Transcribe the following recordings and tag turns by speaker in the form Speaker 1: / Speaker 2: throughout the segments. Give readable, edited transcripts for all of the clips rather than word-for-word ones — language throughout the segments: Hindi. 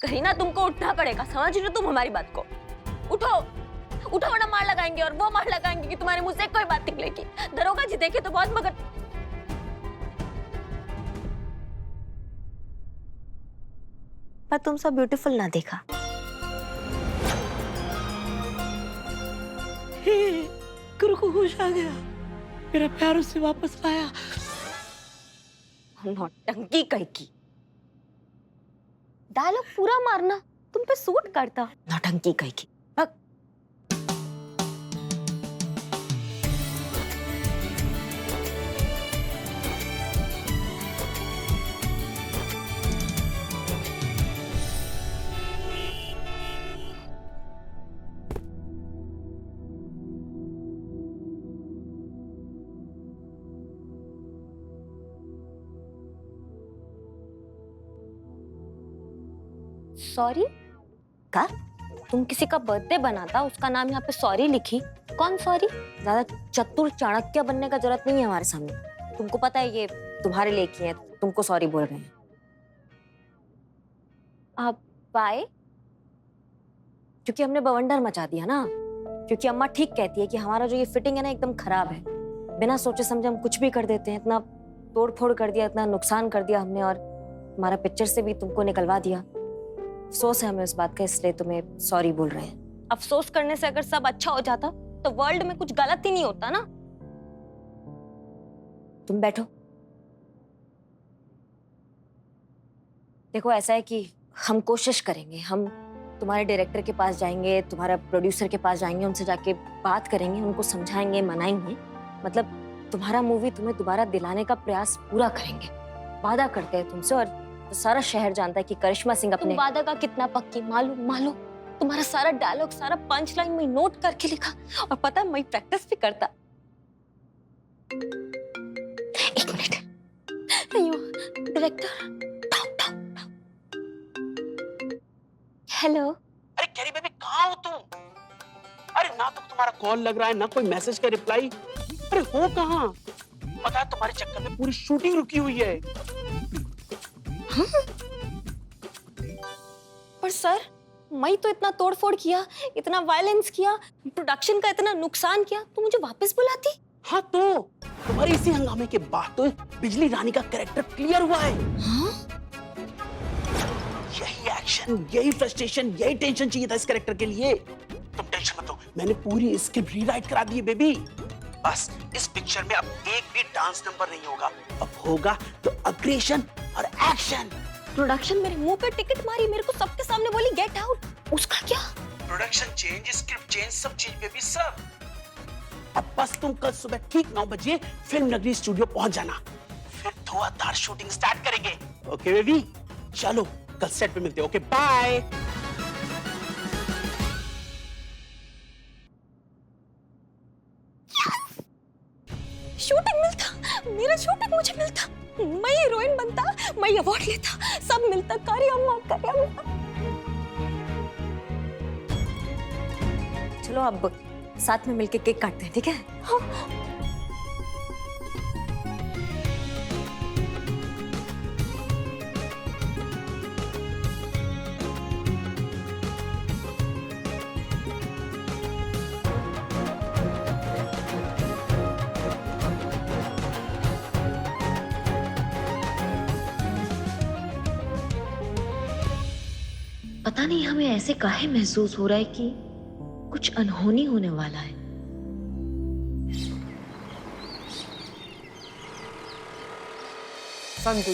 Speaker 1: करीना तुमको उठना पड़ेगा, समझ रहे हो तुम हमारी बात को? उठो उठो वरना मार लगाएंगे, और वो मार लगाएंगे कि तुम्हारे मुंह से कोई बात निकलेगी। दरोगा जी देखे तो बहुत मगर पर तुम सब ब्यूटीफुल ना देखा।
Speaker 2: गुरु को होश आ गया, मेरा प्यार उसे वापस लाया।
Speaker 1: नौटंकी कहीं की। डायलॉग पूरा मारना तुम पे सूट करता। नौटंकी कहीं की। भग। सॉरी का? तुम किसी का बर्थडे बनाता, उसका नाम यहाँ पे सॉरी लिखी। कौन सॉरी? ज्यादा चतुर चाणक्य बनने का जरूरत नहीं है हमारे सामने। तुमको पता है ये तुम्हारे लिए किए हैं, तुमको सॉरी बोल रहे हैं। आप बाय? क्योंकि हमने बवंडर मचा दिया ना। क्योंकि अम्मा ठीक कहती है कि हमारा जो ये फिटिंग है ना एकदम खराब है। बिना सोचे समझे हम कुछ भी कर देते हैं। इतना तोड़ फोड़ कर दिया, इतना नुकसान कर दिया हमने, और हमारा पिक्चर से भी तुमको निकलवा दिया। अफसोस है हमें उस बात का, इसलिए तुम्हें सॉरी बोल रहे हैं। अफसोस करने से अगर सब अच्छा हो जाता तो वर्ल्ड में कुछ गलत ही नहीं होता ना। तुम बैठो। देखो ऐसा है कि हम कोशिश करेंगे, हम तुम्हारे डायरेक्टर के पास जाएंगे, तुम्हारा प्रोड्यूसर के पास जाएंगे, उनसे जाके बात करेंगे, उनको समझाएंगे, मनाएंगे। मतलब तुम्हारा मूवी तुम्हें दोबारा दिलाने का प्रयास पूरा करेंगे, वादा करते हैं तुमसे। और तो सारा शहर जानता है कि करिश्मा सिंह अपने वादा का कितना पक्की। मालूम तुम्हारा सारा डायलॉग, सारा पंच लाइन में नोट करके लिखा, और पता है मैं प्रैक्टिस भी करता। एक मिनट। डायरेक्टर। हेलो।
Speaker 2: अरे कैरी बेबी कहाँ हो तुम? अरे ना तो तुम्हारा कॉल लग रहा है, ना कोई मैसेज का रिप्लाई। अरे हो कहाँ? पता है तुम्हारे चक्कर में पूरी शूटिंग रुकी हुई है।
Speaker 1: पर सर मैं तो इतना तोड़फोड़ किया, इतना वायलेंस किया, प्रोडक्शन का इतना नुकसान किया, तो मुझे वापस बुलाती?
Speaker 2: हाँ तो तुम्हारे इसी हंगामे के बाद तो बिजली रानी का कैरेक्टर क्लियर हुआ है।
Speaker 1: हाँ?
Speaker 2: यही एक्शन, यही फ्रस्ट्रेशन, यही टेंशन चाहिए था इस कैरेक्टर के लिए। तुम टेंशन मत लो, मैंने पूरी स्क्रिप्ट रीराइट करा दी है बेबी। बस इस पिक्चर में अब एक भी डांस नंबर नहीं होगा, अब होगा तो अग्रेशन और एक्शन।
Speaker 1: प्रोडक्शन मेरे मुंह पे टिकट मारी, मेरे को सबके सामने बोली गेट आउट। उसका क्या?
Speaker 2: प्रोडक्शन चेंज, स्क्रिप्ट चेंज, सब चेंज बेबी, सब। अब बस तुम कल सुबह ठीक 9 बजे फिल्म नगरी स्टूडियो पहुंच जाना, फिर धुआंधार शूटिंग स्टार्ट करेंगे। ओके बेबी, चलो कल सेट पे मिलते हैं। Okay bye.
Speaker 1: शूटिंग मिलता, मेरा शूटिंग मुझे मिलता, मैं हीरोइन बनता, मैं अवार्ड लेता, सब मिलता। करे अम्मा, करे अम्मा। चलो अब साथ में मिलके केक काटते हैं, ठीक है? हाँ।
Speaker 3: पता नहीं हमें ऐसे काहे महसूस हो रहा है कि कुछ अनहोनी होने वाला है।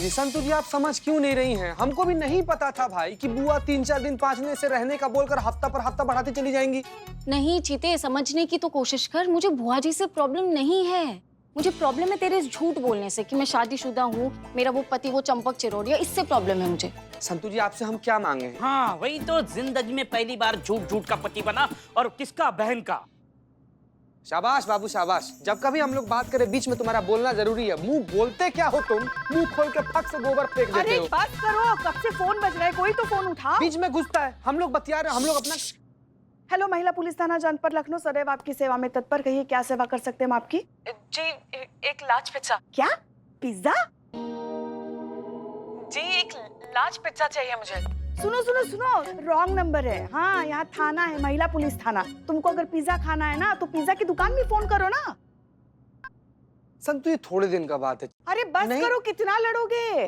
Speaker 4: संतु जी आप समझ क्यों नहीं रही हैं? हमको भी नहीं पता था भाई कि बुआ 3-4 दिन 5 दिन से रहने का बोलकर हफ्ता पर हफ्ता बढ़ाती चली जाएंगी।
Speaker 5: नहीं चीते, समझने की तो कोशिश कर। मुझे बुआ जी से प्रॉब्लम नहीं है, मुझे प्रॉब्लम है तेरे इस झूठ बोलने से कि मैं शादीशुदा हूँ, मेरा वो पति वो चंपक चिरौड़िया, इससे प्रॉब्लम है मुझे।
Speaker 4: संतु जी आपसे हम क्या मांगे?
Speaker 6: हाँ वही तो, जिंदगी में पहली बार झूठ झूठ का पति बना, और किसका? बहन का।
Speaker 4: शाबाश बाबू शाबाश। जब कभी हम लोग बात करें बीच में तुम्हारा बोलना जरूरी है। मुंह बोलते क्या हो तुम? मुंह खोल के फट से गोबर फेंक देते हो।
Speaker 7: अरे बस करो, कब से फोन बज रहा है, कोई तो फोन उठाओ।
Speaker 4: बीच में घुसता है, हम लोग बतिया रहे हैं, हम लोग अपना।
Speaker 7: हेलो, महिला पुलिस थाना जनपद लखनऊ सदैव आपकी सेवा में तत्पर। कहिए क्या सेवा कर सकते हैं हम आपकी?
Speaker 8: जी एक लार्ज पिज्जा।
Speaker 7: क्या? पिज्जा?
Speaker 8: जी एक लार्ज पिज्जा चाहिए मुझे।
Speaker 7: सुनो सुनो सुनो, रॉन्ग नंबर है। हाँ, यहाँ थाना है, महिला पुलिस थाना। तुमको अगर पिज्जा खाना है ना तो पिज्जा की दुकान में फोन करो ना।
Speaker 4: संतु ये थोड़े दिन का बात है।
Speaker 7: अरे बस
Speaker 4: नहीं।
Speaker 7: करो, कितना लड़ोगे?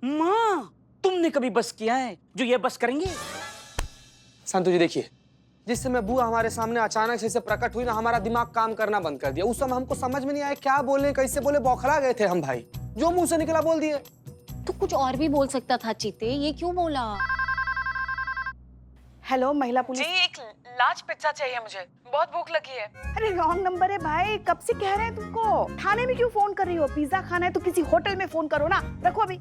Speaker 6: माँ, तुमने कभी बस किया है जो ये बस करेंगे?
Speaker 4: संतु जी देखिए, जिस समय बुआ हमारे सामने अचानक से प्रकट हुई ना, हमारा दिमाग काम करना बंद कर दिया। उस समय हमको समझ में नहीं आया क्या बोले, कैसे बोले, बौखला गए थे हम भाई। जो मुंह से निकला बोल दिए।
Speaker 5: तो कुछ और भी बोल सकता था चीते, ये क्यों बोला?
Speaker 7: हेलो महिला
Speaker 8: जी,
Speaker 7: पुलिस।
Speaker 8: एक लार्ज पिज्जा चाहिए मुझे, बहुत भूख लगी है।
Speaker 7: अरे रॉन्ग नंबर है भाई, कब से कह रहे हैं तुमको। थाने में क्यों फोन कर रही हो? पिज्जा खाना है तो किसी होटल में फोन करो ना। रखो अभी।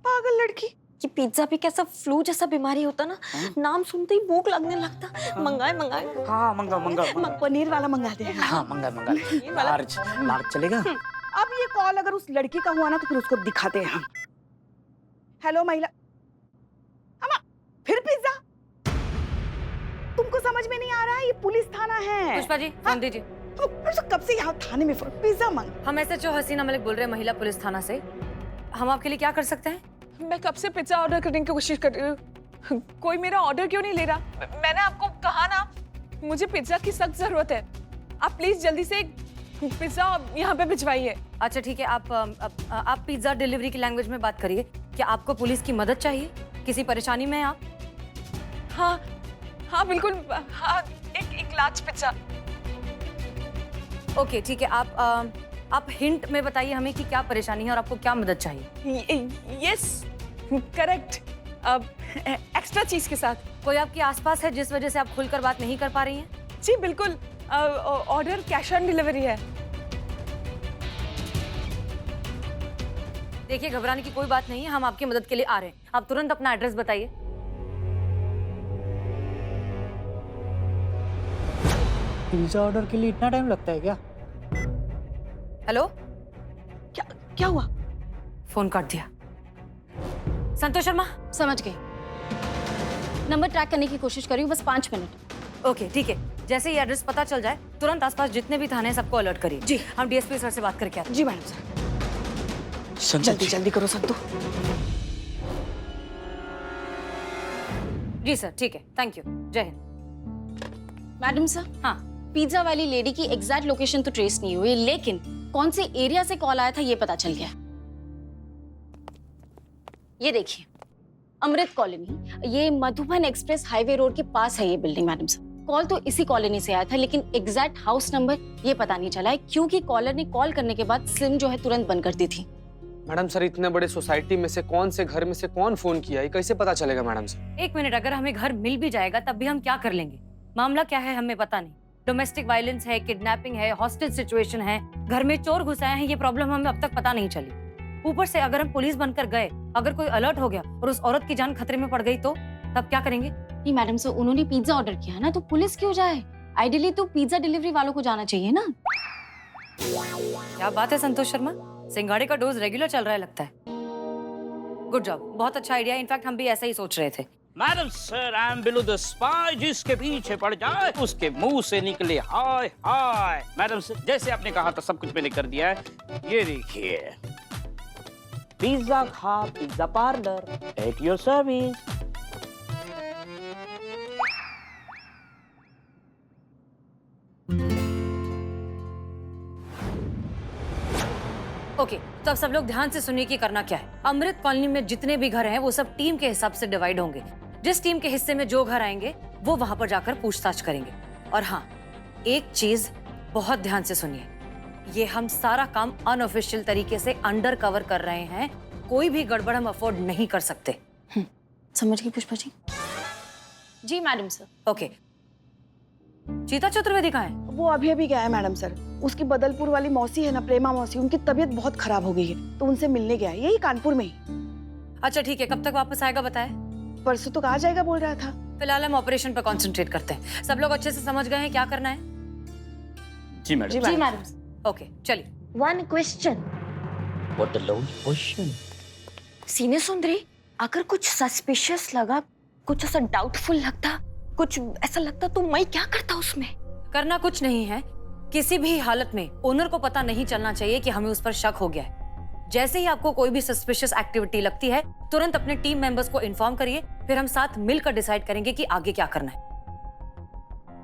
Speaker 7: पागल लड़की।
Speaker 1: ये पिज्जा भी कैसा फ्लू जैसा बीमारी होता ना, नाम सुनते ही भूख लगने लगता। मंगाए मंगाए।
Speaker 6: हाँ, मंगा मंगा मंगा।
Speaker 7: पनीर वाला मंगा दे।
Speaker 6: हाँ, मंगा मंगा। लार्ज लार्ज चलेगा?
Speaker 7: अब ये कॉल अगर उस लड़की का हुआ ना तो फिर उसको दिखाते हैं हम। हेलो महिला। अम्मा, फिर पिज्जा? तुमको समझ में नहीं आ रहा है? ये पुलिस थाना है।
Speaker 1: पुष्पा जी, फोन दीजिए।
Speaker 7: कब से यहाँ थाने में फोन? पिज्जा मांग।
Speaker 1: हम SHO हसीना मलिक बोल रहे हैं, महिला पुलिस थाना से। हम आपके लिए क्या कर सकते हैं?
Speaker 8: मैं कब से पिज्जा ऑर्डर करने की कोशिश कर रही हूँ, कोई मेरा ऑर्डर क्यों नहीं ले रहा? मैंने आपको कहा ना, मुझे पिज्जा की सख्त जरूरत है। आप प्लीज जल्दी से पिज्जा यहाँ पे भिजवाइए।
Speaker 1: अच्छा ठीक है, आप पिज्जा डिलीवरी की लैंग्वेज में बात करिए। क्या आपको पुलिस की मदद चाहिए? किसी परेशानी में हैं आप?
Speaker 8: हाँ हाँ बिल्कुल, हाँ, एक लार्ज पिज्जा।
Speaker 1: ओके ठीक है, आप हिंट में बताइए हमें कि क्या परेशानी है और आपको क्या मदद चाहिए।
Speaker 8: यस करेक्ट, एक्स्ट्रा चीज के साथ।
Speaker 1: कोई आपके आसपास है जिस वजह से आप खुलकर बात नहीं कर पा रही हैं?
Speaker 8: जी बिल्कुल, ऑर्डर कैश ऑन डिलीवरी है।
Speaker 1: देखिए, घबराने की कोई बात नहीं है, हम आपकी मदद के लिए आ रहे हैं। आप तुरंत अपना एड्रेस बताइए।
Speaker 9: पिज्जा ऑर्डर के लिए इतना टाइम लगता है क्या?
Speaker 1: हेलो,
Speaker 7: क्या हुआ?
Speaker 1: फोन काट दिया। संतोष शर्मा।
Speaker 5: समझ गई, नंबर ट्रैक करने की कोशिश करी हूँ, बस 5 मिनट।
Speaker 1: ओके ठीक है, जैसे ही एड्रेस पता चल जाए तुरंत आसपास जितने भी थाने हैं सबको अलर्ट करिए।
Speaker 7: जी।
Speaker 1: हम DSP सर से बात करके आते हैं।
Speaker 7: जी मैडम सर। जल्दी जल्दी करो संतु।
Speaker 1: जी सर, ठीक है, थैंक यू, जय हिंद।
Speaker 5: मैडम सर,
Speaker 1: हाँ,
Speaker 5: पिज्जा वाली लेडी की एग्जैक्ट लोकेशन तो ट्रेस नहीं हुई, लेकिन कौन से एरिया से कॉल आया था ये पता चल गया। ये देखिए, अमृत कॉलोनी, ये मधुबन एक्सप्रेस हाईवे रोड के पास है ये बिल्डिंग। मैडम सर, कॉल तो इसी कॉलोनी से आया था, लेकिन एग्जैक्ट हाउस नंबर ये पता नहीं चला है, क्योंकि कॉलर ने कॉल करने के बाद सिम जो है तुरंत बंद कर दी थी।
Speaker 4: मैडम सर, इतने बड़े सोसाइटी में से कौन से घर में से कौन फोन किया, ये कैसे पता चलेगा मैडम सर?
Speaker 1: एक मिनट, अगर हमें घर मिल भी जाएगा तब भी हम क्या कर लेंगे? मामला क्या है हमें पता नहीं। डोमेस्टिक वायलेंस है, किडनैपिंग है, हॉस्टेज सिचुएशन है, घर में चोर घुस आए हैं, ये प्रॉब्लम हमें अब तक पता नहीं चली। ऊपर से अगर हम पुलिस बनकर गए, अगर कोई अलर्ट हो गया और उस औरत की जान खतरे में पड़ गई तो तब क्या करेंगे?
Speaker 5: नहीं मैडम सर, उन्होंने पिज्जा ऑर्डर किया ना, तो पुलिस क्यों जाए? आइडियली तो पिज्जा डिलीवरी वालों को जाना चाहिए ना।
Speaker 1: क्या बात है संतोष शर्मा, सिंगाड़े का डोज रेगुलर चल रहा है लगता है। गुड जॉब, बहुत अच्छा आइडिया। इनफैक्ट हम भी ऐसा ही सोच रहे थे।
Speaker 6: Madam sir, I am below the spy, जिसके पीछे पड़ जाए उसके मुंह से निकले हाय हाय। मैडम सर, जैसे आपने कहा था सब कुछ मैंने कर दिया है। ये देखिए, पिज्जा खा pizza parlour at your service.
Speaker 1: Okay, तो अब सब लोग ध्यान से सुनिए कि करना क्या है। अमृत कॉलोनी में जितने भी घर हैं वो सब टीम के हिसाब से डिवाइड होंगे। जिस टीम के हिस्से में जो घर आएंगे वो वहां पर जाकर पूछताछ करेंगे। और हाँ, एक चीज बहुत ध्यान से सुनिए, ये हम सारा काम अनऑफिशियल तरीके से अंडर कवर कर रहे हैं। कोई भी गड़बड़ हम अफोर्ड नहीं कर सकते।
Speaker 5: समझ गई पुष्पा जी? जी मैडम सर।
Speaker 1: ओके, चीता चतुर्वेदी कहाँ है?
Speaker 7: वो अभी अभी गया है मैडम सर। उसकी बदलपुर वाली मौसी है ना, प्रेमा मौसी, उनकी तबीयत बहुत खराब हो गई है, तो उनसे मिलने गया है, यही कानपुर में ही।
Speaker 1: अच्छा ठीक है, कब तक वापस आएगा बताए?
Speaker 7: परसों तो आ जाएगा बोल रहा था।
Speaker 1: फिलहाल हम ऑपरेशन पर कंसंट्रेट करते हैं। सब लोग अच्छे से समझ गए हैं क्या करना है?
Speaker 6: जी मैडम।
Speaker 5: जी मैडम।
Speaker 1: ओके चलिए।
Speaker 3: One question.
Speaker 6: What the long question?
Speaker 1: सीने सुंदरी, अगर कुछ सस्पिशियस लगा, कुछ ऐसा डाउटफुल लगता, कुछ ऐसा लगता तो मैं क्या करता उसमें? करना कुछ नहीं है, किसी भी हालत में ओनर को पता नहीं चलना चाहिए कि हमें उस पर शक हो गया है।
Speaker 10: जैसे ही आपको कोई भी सस्पिशियस एक्टिविटी लगती है तुरंत अपने टीम मेंबर्स को इन्फॉर्म करिए, फिर हम साथ मिलकर डिसाइड करेंगे कि आगे क्या करना है।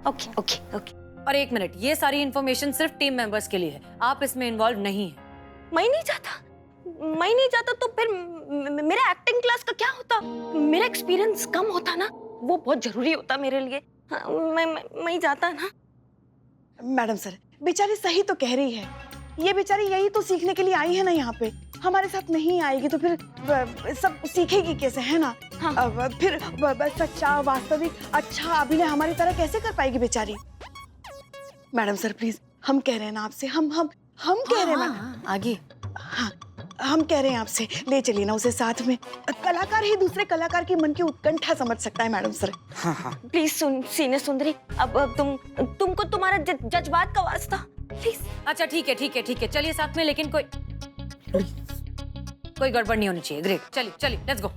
Speaker 1: Okay okay okay.
Speaker 10: और एक मिनट, ये सारी इन्फॉर्मेशन सिर्फ टीम मेंबर्स के लिए है, आप इसमें इन्वॉल्व नहीं है।
Speaker 1: मैं नहीं जाता तो फिर मेरा एक्टिंग क्लास का क्या होता? मेरा एक्सपीरियंस कम होता ना, वो बहुत जरूरी होता मेरे लिए। हाँ, मैं जाता ना।
Speaker 7: मैडम सर, बेचारी सही तो कह रही है। ये बेचारी यही तो सीखने के लिए आई है ना यहाँ पे। हमारे साथ नहीं आएगी तो फिर सब सीखेगी कैसे, है ना?
Speaker 1: हाँ।
Speaker 7: फिर सच्चा, वास्तविक, अच्छा अभिनय हमारी तरह कैसे कर पाएगी बेचारी? मैडम सर प्लीज, हम कह रहे हैं ना आपसे, हम कह रहे हैं मैडम।
Speaker 10: आगे
Speaker 7: हाँ, हम कह रहे हैं आपसे, ले चलिए ना उसे साथ में। कलाकार ही दूसरे कलाकार की मन की उत्कंठा समझ सकता है मैडम सर।
Speaker 1: प्लीज सुन सीने सुंदरी, अब तुमको तुम्हारा जज्बात का वास्ता, प्लीज।
Speaker 10: अच्छा ठीक है, चलिए साथ में, लेकिन कोई गड़बड़ नहीं होनी चाहिए। ग्रेट, चलिए लेट्स गो।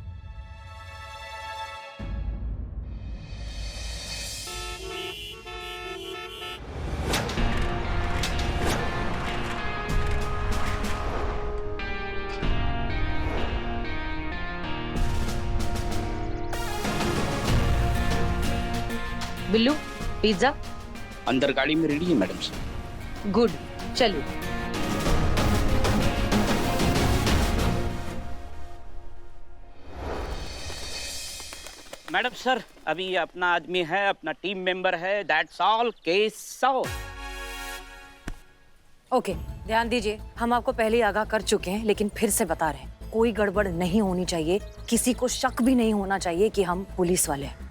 Speaker 10: बिल्लू, पिज्जा
Speaker 6: अंदर गाड़ी में रेडी है मैडम सर।
Speaker 10: गुड, चलिए।
Speaker 6: मैडम सर, अभी ये अपना आदमी है, अपना टीम मेंबर है, that's all, case solve.
Speaker 10: Okay, ध्यान दीजिए, हम आपको पहले ही आगाह कर चुके हैं, लेकिन फिर से बता रहे हैं, कोई गड़बड़ नहीं होनी चाहिए, किसी को शक भी नहीं होना चाहिए कि हम पुलिस वाले हैं।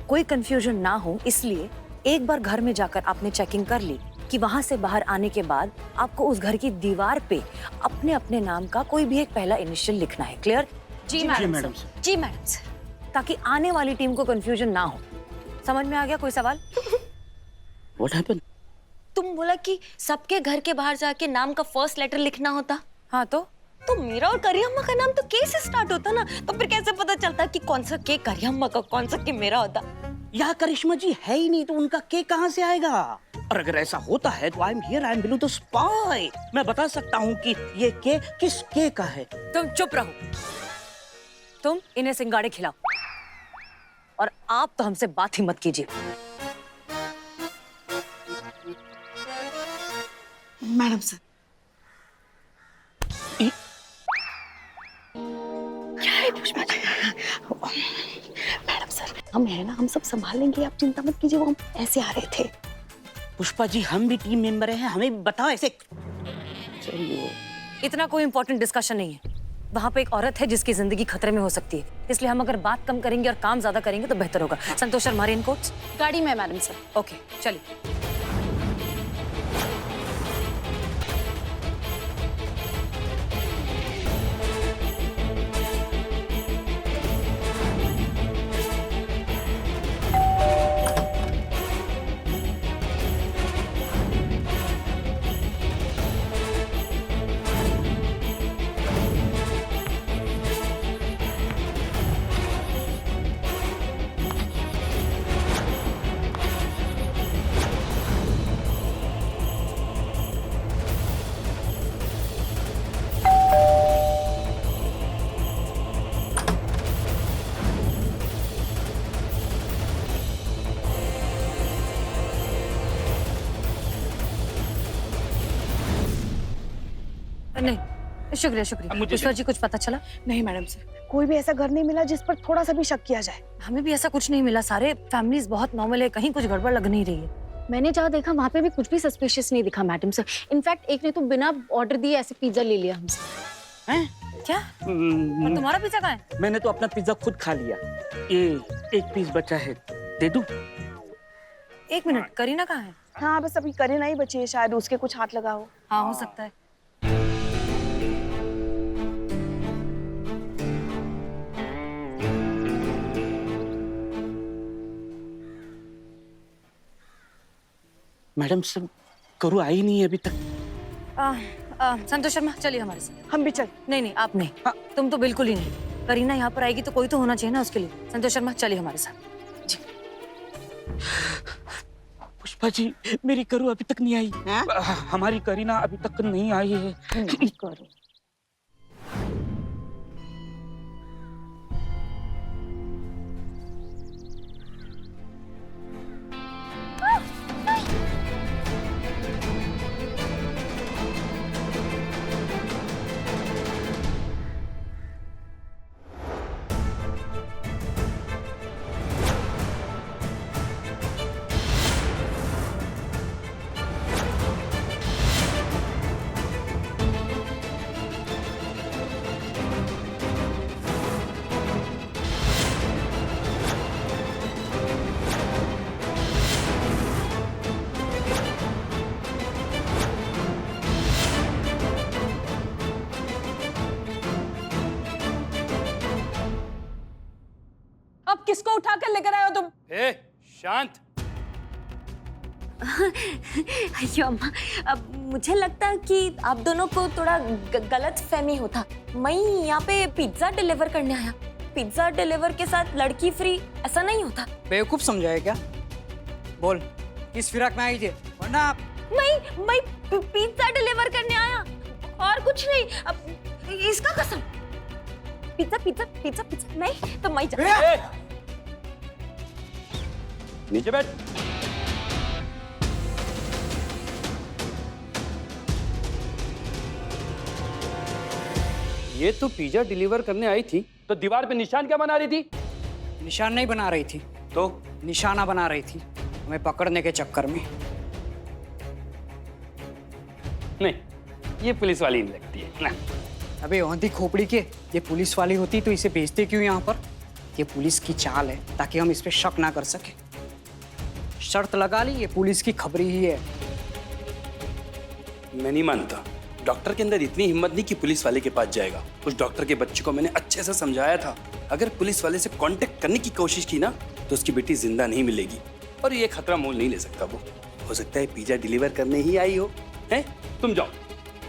Speaker 10: कोई कंफ्यूजन ना हो, इसलिए एक बार घर में जाकर आपने चेकिंग कर ली कि वहां से बाहर आने के बाद आपको उस घर की दीवार पे अपने अपने नाम का कोई भी एक पहला इनिशियल लिखना है। क्लियर?
Speaker 5: जी मैडम सर।
Speaker 1: जी मैडम सर।
Speaker 10: ताकि आने वाली टीम को कंफ्यूजन ना हो। समझ में आ गया? कोई सवाल?
Speaker 6: What happened?
Speaker 1: तुम बोला कि सबके घर के बाहर जाके नाम का फर्स्ट लेटर लिखना होता।
Speaker 10: हाँ
Speaker 1: तो मेरा और करियम्मा का नाम तो के से स्टार्ट होता ना, तो फिर कैसे पता चलता कि कौन सा के करियम्मा का, कौन सा के मेरा होता?
Speaker 6: यहाँ करिश्मा जी है ही नहीं, तो उनका के कहाँ से आएगा? और अगर ऐसा होता है तो आई एम बिलू द स्पाई। मैं बता सकता हूँ कि ये के किस के का है।
Speaker 10: तुम चुप रहो, तुम इन्हें सिंगाड़े खिलाओ, और आप तो हमसे बात ही मत कीजिए।
Speaker 7: मैडम सर, क्या है पुष्पा जी? मैडम सर, हम है ना, हम सब संभाल लेंगे, आप चिंता मत कीजिए। वो हम ऐसे आ रहे थे।
Speaker 6: पुष्पा जी, हम भी टीम मेंबर हैं, हमें भी बताओ ऐसे। चलिए,
Speaker 10: इतना कोई इंपॉर्टेंट डिस्कशन नहीं है। वहाँ पे एक औरत है जिसकी जिंदगी खतरे में हो सकती है, इसलिए हम अगर बात कम करेंगे और काम ज्यादा करेंगे तो बेहतर होगा। संतोष शर्मा, रेनकोट्स
Speaker 5: गाड़ी में मैडम सर।
Speaker 10: ओके, चलिए। नहीं, शुक्रिया। पुष्पा जी, कुछ पता चला?
Speaker 7: नहीं मैडम सर, कोई भी ऐसा घर नहीं मिला जिस पर थोड़ा सा भी शक किया जाए।
Speaker 10: हमें भी ऐसा कुछ नहीं मिला, सारे फैमिलीज बहुत नॉर्मल है, कहीं कुछ गड़बड़ लग नहीं रही है।
Speaker 5: मैंने जहाँ देखा वहाँ पे भी कुछ भी सस्पिशियस नहीं दिखा मैडम सर। इनफैक्ट एक ने तो बिना ऑर्डर दिए ऐसे पिज्जा ले लिया हमसे।
Speaker 6: हैं?
Speaker 10: क्या? और तुम्हारा पिज्जा कहाँ है?
Speaker 6: मैंने तो अपना पिज्जा खुद खा लिया। ये एक पीस बचा है, दे दूं?
Speaker 10: एक मिनट, करीना कहाँ है?
Speaker 7: हाँ, बस अभी करीना ही बची है, शायद उसके कुछ हाथ लगा हो।
Speaker 10: हाँ, हो सकता है।
Speaker 6: मैडम सब करू आई नहीं है अभी तक।
Speaker 10: संतोष शर्मा, चलिए हमारे साथ।
Speaker 7: हम भी चल।
Speaker 10: नहीं, आप नहीं। तुम तो बिल्कुल ही नहीं। करीना यहाँ पर आएगी तो कोई तो होना चाहिए ना उसके लिए। संतोष शर्मा, चलिए हमारे साथ। जी।
Speaker 6: पुष्पा जी, मेरी करू अभी तक नहीं आई। हमारी करीना अभी तक नहीं आई है।
Speaker 10: करो।
Speaker 8: अब किसको उठा कर लेकर आए हो तुम?
Speaker 6: ए, शांत।
Speaker 1: अयो अम्मा, अब मुझे लगता है कि आप दोनों को थोड़ा गलत फहमी होता। मैं यहाँ पे पिज्जा डिलीवर करने आया। पिज्जा डिलीवर के साथ लड़की फ्री, ऐसा नहीं होता।
Speaker 9: बेवकूफ समझाए क्या? बोल, किस फिराक में आई थी? वरना
Speaker 1: मैं पिज्जा डिलीवर करने आया और कुछ नहीं। अब इसका कसम। पिज्जा पिज्जा पिज्जा पिज्जा नहीं तो मैं
Speaker 6: ए, नीचे बैठ। ये तो पिज्जा डिलीवर करने आई थी, तो दीवार पे निशान क्या बना रही थी?
Speaker 9: निशान नहीं बना रही थी,
Speaker 6: तो
Speaker 9: निशाना बना रही थी हमें पकड़ने के चक्कर में।
Speaker 6: नहीं, ये पुलिस वाली नहीं लगती है ना।
Speaker 9: अबे औंधी खोपड़ी के, ये पुलिस वाली होती तो इसे भेजते क्यों यहाँ पर? ये पुलिस की चाल है ताकि हम इस पे शक ना कर सके। शर्त लगा ली, ये पुलिस की खबरी ही है।
Speaker 2: मैं नहीं मानता। डॉक्टर के अंदर इतनी हिम्मत नहीं कि पुलिस वाले के पास जाएगा। उस डॉक्टर के बच्चे को मैंने अच्छे से समझाया था, अगर पुलिस वाले से कांटेक्ट करने की कोशिश की ना तो उसकी बेटी जिंदा नहीं मिलेगी। और ये खतरा मोल नहीं ले सकता वो। हो सकता है पिज्जा डिलीवर करने ही आई हो। हैं? तुम जाओ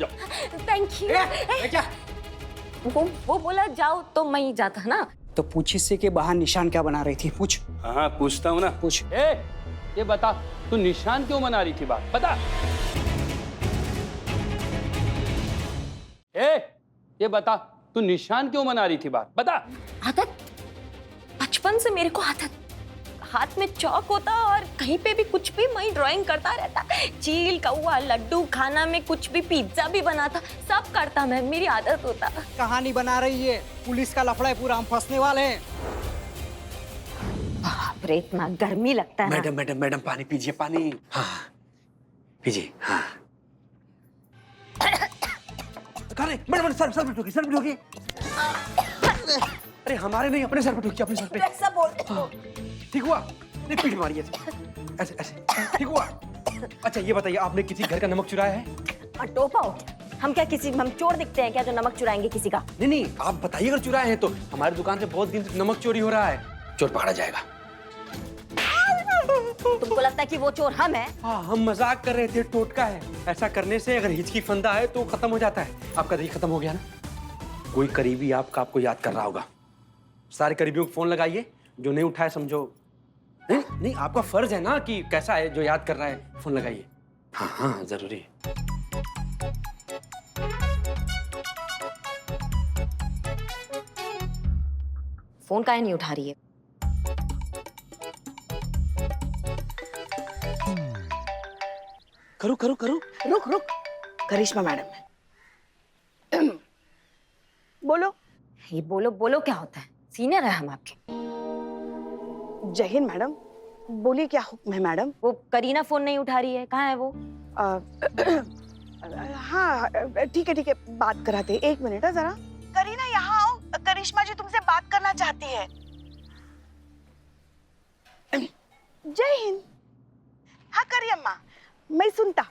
Speaker 2: जाओ।
Speaker 1: Thank you.
Speaker 9: क्या?
Speaker 1: वो बोला जाओ तो मैं ही जाता ना।
Speaker 9: तो पूछ इससे के बाहर निशान क्या बना रही थी? पूछ।
Speaker 2: हाँ पूछता हूँ ना।
Speaker 9: पूछ।
Speaker 6: ए, ये बता, तू निशान क्यों बना रही थी? बात बता। ए, ये बता, तू निशान क्यों बना रही थी? बात बता।
Speaker 1: आदत, बचपन से मेरे को आदत। हाथ में चौक होता और कहीं पे भी कुछ भी मैं ड्राइंग करता रहता। चील, कौवा, लड्डू, खाना में कुछ भी, पिज्जा भी बनाता, सब करता मैं, मेरी आदत होता।
Speaker 9: कहानी बना रही है, पुलिस का लफड़ा है पूरा, हम फंसने वाले हैं।
Speaker 1: बाप रे, इतना गर्मी लगता है ना।
Speaker 2: मैडम मैडम मैडम पानी पीजिए, पानी। हाँ पीजिए। हाँ मैडम सर पे ठोकी, सर पे ठोकी। अरे हमारे नहीं, अपने सर पे ठोकी, अपने सर पे।
Speaker 1: ऐसा बोलते हो?
Speaker 2: ठीक हुआ? नहीं पीठ मारी ऐसे ऐसे ऐसे। ठीक हुआ? अच्छा ये बताइए, आपने किसी घर का नमक चुराया है?
Speaker 1: टोपा, हम क्या किसी, हम चोर दिखते हैं क्या जो नमक चुराएंगे किसी का?
Speaker 2: नहीं नहीं, आप बताइए अगर चुराए हैं तो। हमारी दुकान से बहुत दिन से नमक चोरी हो रहा है, चोर पकड़ा जाएगा।
Speaker 1: तुमको लगता है कि वो चोर हम हैं?
Speaker 2: हाँ हम मजाक कर रहे थे, टोटका है। ऐसा करने से अगर हिचकी फंदा है तो खत्म हो जाता है। आपका दही खत्म हो गया ना? कोई करीबी आपको याद कर रहा होगा। सारे करीबियों को फोन लगाइए, जो नहीं उठाए समझो नहीं नहीं, आपका फर्ज है ना कि कैसा है जो याद कर रहा है, फोन लगाइए। हाँ हाँ जरूरी है।
Speaker 1: फोन काहे नहीं उठा रही है?
Speaker 2: करो करो करो।
Speaker 7: रुक रुक, करिश्मा मैडम। बोलो।
Speaker 1: ये बोलो बोलो क्या होता है? सीनियर है हम आपके।
Speaker 7: जय हिंद मैडम, बोलिए क्या हुक्म है मैडम?
Speaker 1: वो करीना फोन नहीं उठा रही है, कहाँ है वो?
Speaker 7: हाँ ठीक है, बात कराते हैं। 1 मिनट है जरा। करीना यहाँ आओ, करिश्मा जी तुमसे बात करना चाहती है। जय हिंद। हाँ करी अम्मा, मैं सुनता।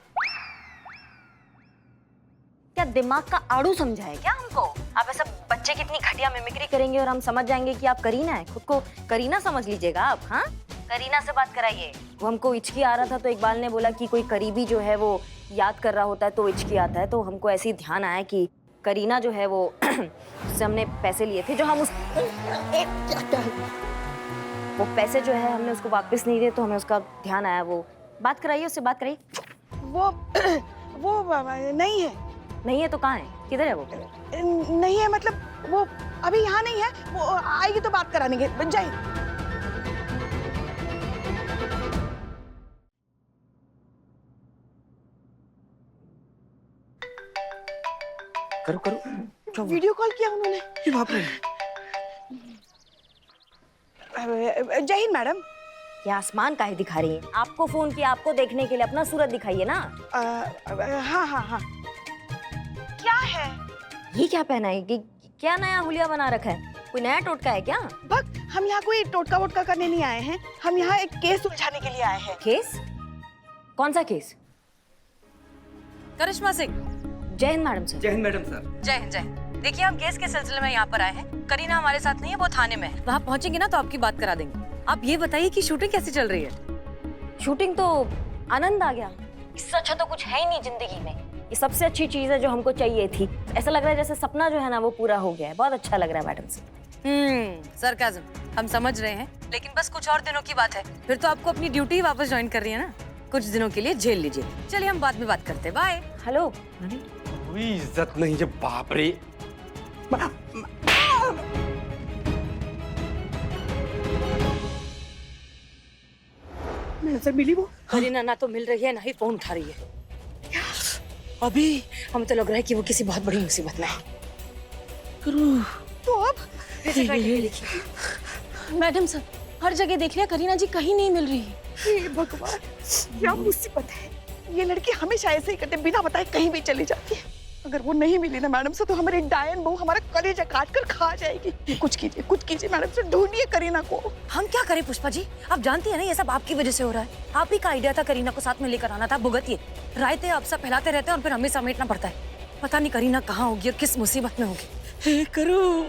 Speaker 1: क्या दिमाग का आड़ू समझा है क्या हमको? आप ऐसा बच्चे कितनी घटिया मिमिक्री करेंगे और हम समझ जाएंगे कि आप करीना है। खुद को करीना समझ लीजिएगा आप। हाँ करीना से बात कराइए। वो हमको हिचकी आ रहा था तो इकबाल ने बोला कि कोई करीबी जो है वो याद कर रहा होता है तो हिचकी आता है, तो हमको ऐसे ही ध्यान आया कि करीना जो है वो उससे हमने पैसे लिए थे, जो हम वो पैसे जो है हमने उसको वापस नहीं दिए, तो हमें उसका ध्यान आया। वो बात कराइए, उससे बात कराइए।
Speaker 7: वो नहीं है।
Speaker 1: नहीं है तो कहाँ है? किधर है वो?
Speaker 7: नहीं है मतलब वो अभी यहाँ नहीं है, वो आएगी तो बात कराने के। जय हिंद।
Speaker 2: करो करो।
Speaker 7: वीडियो कॉल किया उन्होंने।
Speaker 2: बाप रे।
Speaker 7: जय हिंद मैडम।
Speaker 1: ये आसमान काहे दिखा रही है? आपको फोन किया आपको देखने के लिए, अपना सूरत दिखाइए ना।
Speaker 7: हाँ। क्या है?
Speaker 1: ये क्या पहना है? क्या नया हुलिया बना रखा है? कोई नया टोटका है क्या?
Speaker 7: भक्त, हम यहाँ कोई टोटका वोटका करने नहीं आए हैं, हम यहाँ एक केस सुलझाने के लिए आए हैं।
Speaker 1: केस? कौन सा केस?
Speaker 10: करिश्मा सिंह।
Speaker 1: जय हिंद मैडम सर।
Speaker 2: जय हिंद मैडम सर।
Speaker 10: जय हिंद, जय हिंद। देखिए हम केस के सिलसिले में यहाँ पर आए हैं। करीना हमारे साथ नहीं है, वो थाने में है। वहाँ पहुँचेंगे ना तो आपकी बात करा देंगे। आप ये बताइए कि शूटिंग कैसी चल रही है?
Speaker 1: शूटिंग तो आनंद आ गया, इससे अच्छा तो कुछ है ही नहीं जिंदगी में। ये सबसे अच्छी चीज है जो हमको चाहिए थी। ऐसा लग रहा है जैसे सपना जो है ना वो पूरा हो गया है। बहुत अच्छा लग रहा है मैडम से।
Speaker 10: सरकाज़म, हम समझ रहे हैं, लेकिन बस कुछ और दिनों की बात है, फिर तो आपको अपनी ड्यूटी वापस ज्वाइन कर रही है ना। कुछ दिनों के लिए झेल लीजिए। चलिए हम बाद में बात करते हैं। बाय।
Speaker 1: हेलो,
Speaker 4: कोई इज्जत नहीं है, बाप रे।
Speaker 7: मैडम सर मिली वो?
Speaker 10: करीना ना तो मिल रही है ना ही फोन उठा रही है। अभी हमें तो लग रहा है कि वो किसी बहुत बड़ी मुसीबत में है।
Speaker 7: तो अब
Speaker 5: मैडम सर, हर जगह देख लिया, करीना जी कहीं नहीं मिल रही है।
Speaker 7: हे भगवान, क्या मुसीबत है। ये लड़की हमेशा ऐसे ही करते, बिना बताए कहीं भी चली जाती है। अगर वो नहीं मिली ना मैडम से तो हमारी डायन बहू हमारा कलेजा काट कर खा जाएगी। कुछ कीजिए मैडम से, ढूंढिए करीना को।
Speaker 10: हम क्या करें पुष्पा जी? आप जानती है ना ये सब आपकी वजह से हो रहा है। आप ही का आइडिया था, करीना को साथ में लेकर आना था। भुगतिए, रायते आप सब फैलाते रहते हैं और फिर हमें समेटना पड़ता है। पता नहीं करीना कहाँ होगी और किस मुसीबत में होगी।
Speaker 7: हे करो